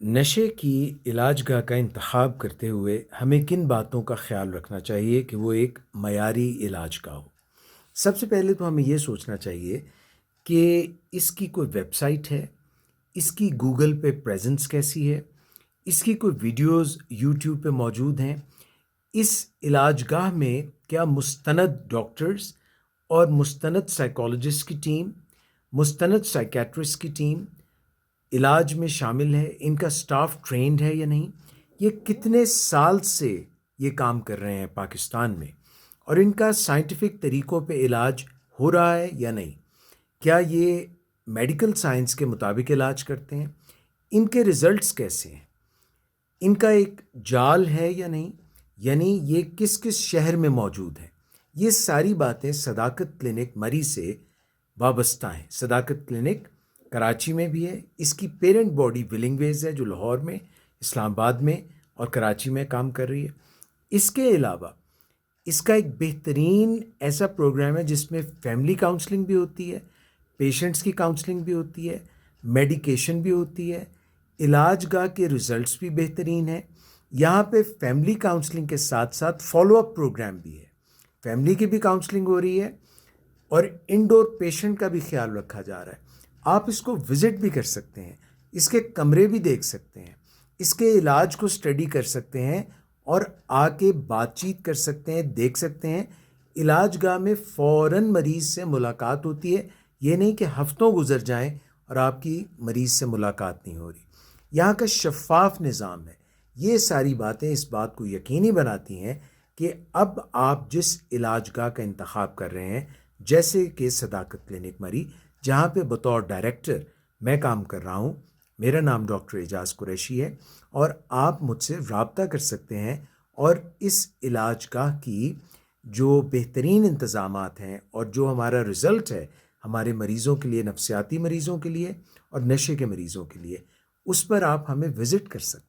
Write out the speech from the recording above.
नशे की इलाजगाह का इंतखाब करते हुए हमें किन बातों का ख़्याल रखना चाहिए कि वो एक मयारी इलाजगाह हो? सबसे पहले तो हमें ये सोचना चाहिए कि इसकी कोई वेबसाइट है, इसकी गूगल पे प्रेज़ेंस कैसी है, इसकी कोई वीडियोज़ यूट्यूब पे मौजूद हैं, इस इलाजगाह में क्या मुस्तनद डॉक्टर्स और मुस्तनद साइकोलॉजिस्ट की टीम, मुस्तनद साइकियाट्रिस्ट की टीम इलाज में शामिल है, इनका स्टाफ ट्रेन्ड है या नहीं, ये कितने साल से ये काम कर रहे हैं पाकिस्तान में और इनका साइंटिफिक तरीक़ों पे इलाज हो रहा है या नहीं, क्या ये मेडिकल साइंस के मुताबिक इलाज करते हैं, इनके रिज़ल्ट्स कैसे हैं, इनका एक जाल है या नहीं, यानी ये किस किस शहर में मौजूद है। ये सारी बातें सदाकत क्लिनिक मरी से वाबस्ता हैं। सदाकत क्लिनिक कराची में भी है, इसकी पेरेंट बॉडी विलिंगवेज है जो लाहौर में, इस्लामाबाद में और कराची में काम कर रही है। इसके अलावा इसका एक बेहतरीन ऐसा प्रोग्राम है जिसमें फैमिली काउंसलिंग भी होती है, पेशेंट्स की काउंसलिंग भी होती है, मेडिकेशन भी होती है, इलाजगाह के रिज़ल्ट्स भी बेहतरीन हैं। यहाँ पे फैमिली काउंसलिंग के साथ साथ फॉलो अप प्रोग्राम भी है। फैमिली की भी काउंसलिंग हो रही है और इंडोर पेशेंट का भी ख्याल रखा जा रहा है। आप इसको विज़िट भी कर सकते हैं, इसके कमरे भी देख सकते हैं, इसके इलाज को स्टडी कर सकते हैं और आके बातचीत कर सकते हैं, देख सकते हैं। इलाजगाह में फ़ौरन मरीज़ से मुलाकात होती है, ये नहीं कि हफ़्तों गुज़र जाएं और आपकी मरीज़ से मुलाकात नहीं हो रही। यहाँ का शफ़ाफ़ निज़ाम है। ये सारी बातें इस बात को यकीनी बनाती हैं कि अब आप जिस इलाजगाह का इंतखाब कर रहे हैं, जैसे कि सदाकत क्लिनिक मरी, जहाँ पे बतौर डायरेक्टर मैं काम कर रहा हूँ, मेरा नाम डॉक्टर एजाज़ कुरैशी है और आप मुझसे रब्ता कर सकते हैं और इस इलाजगाह की जो बेहतरीन इंतज़ामात हैं और जो हमारा रिज़ल्ट है हमारे मरीज़ों के लिए, नफ़सियाती मरीज़ों के लिए और नशे के मरीज़ों के लिए, उस पर आप हमें विज़िट कर सकते हैं।